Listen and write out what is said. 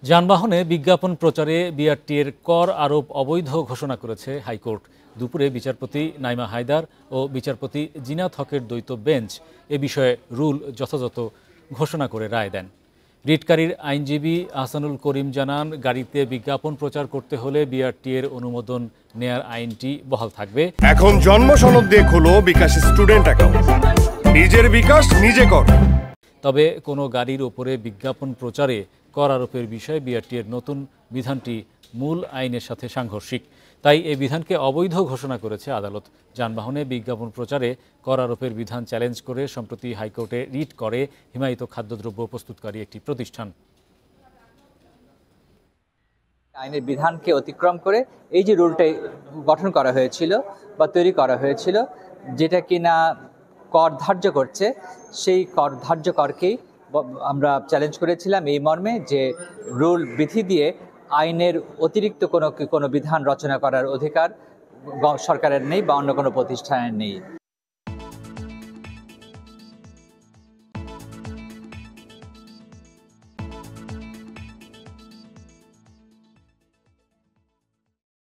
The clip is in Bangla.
যানবাহনে বিজ্ঞাপন প্রচারে বিআরটিএর কর আরোপ অবৈধ ঘোষণা করেছে হাইকোর্ট। দুপুরে বিচারপতি নাইমা হায়দার ও বিচারপতি জিনাত হকের দ্বৈত বেঞ্চ এ বিষয়ে রুল যথাযথ ঘোষণা করে রায় দেন। রিটকারীর আইনজীবী আহসানুল করিম জানান, গাড়িতে বিজ্ঞাপন প্রচার করতে হলে বিআরটিএর অনুমোদন নেয়ার আইনটি বহাল থাকবে। এখন জন্ম সনদ দিয়ে খোলো বিকাশ স্টুডেন্ট অ্যাকাউন্ট, নিজের বিকাশ নিজে কর। তবে কোনো গাড়ির ওপরে বিজ্ঞাপন প্রচারে কর আরোপের বিষয়ে বিআরটিএর নতুন বিধানটি মূল আইনের সাথে সাংঘর্ষিক, তাই এই বিধানকে অবৈধ ঘোষণা করেছে আদালত। যানবাহনে বিজ্ঞাপন প্রচারে কর আরোপের বিধান চ্যালেঞ্জ করে সম্প্রতি হাইকোর্টে রিট করে হিমায়িত খাদ্যদ্রব্য প্রস্তুতকারী একটি প্রতিষ্ঠান। আইনের বিধানকে অতিক্রম করে এই যে রুলটা গঠন করা হয়েছিল বা তৈরি করা হয়েছিল, যেটা কিনা কর ধার্য করছে, সেই কর ধার্য করকেই আমরা চ্যালেঞ্জ করেছিলাম এই মর্মে যে রুল বিধি দিয়ে আইনের অতিরিক্ত কোনো বিধান রচনা করার অধিকার সরকারের নেই বা অন্য কোনো প্রতিষ্ঠানের নেই।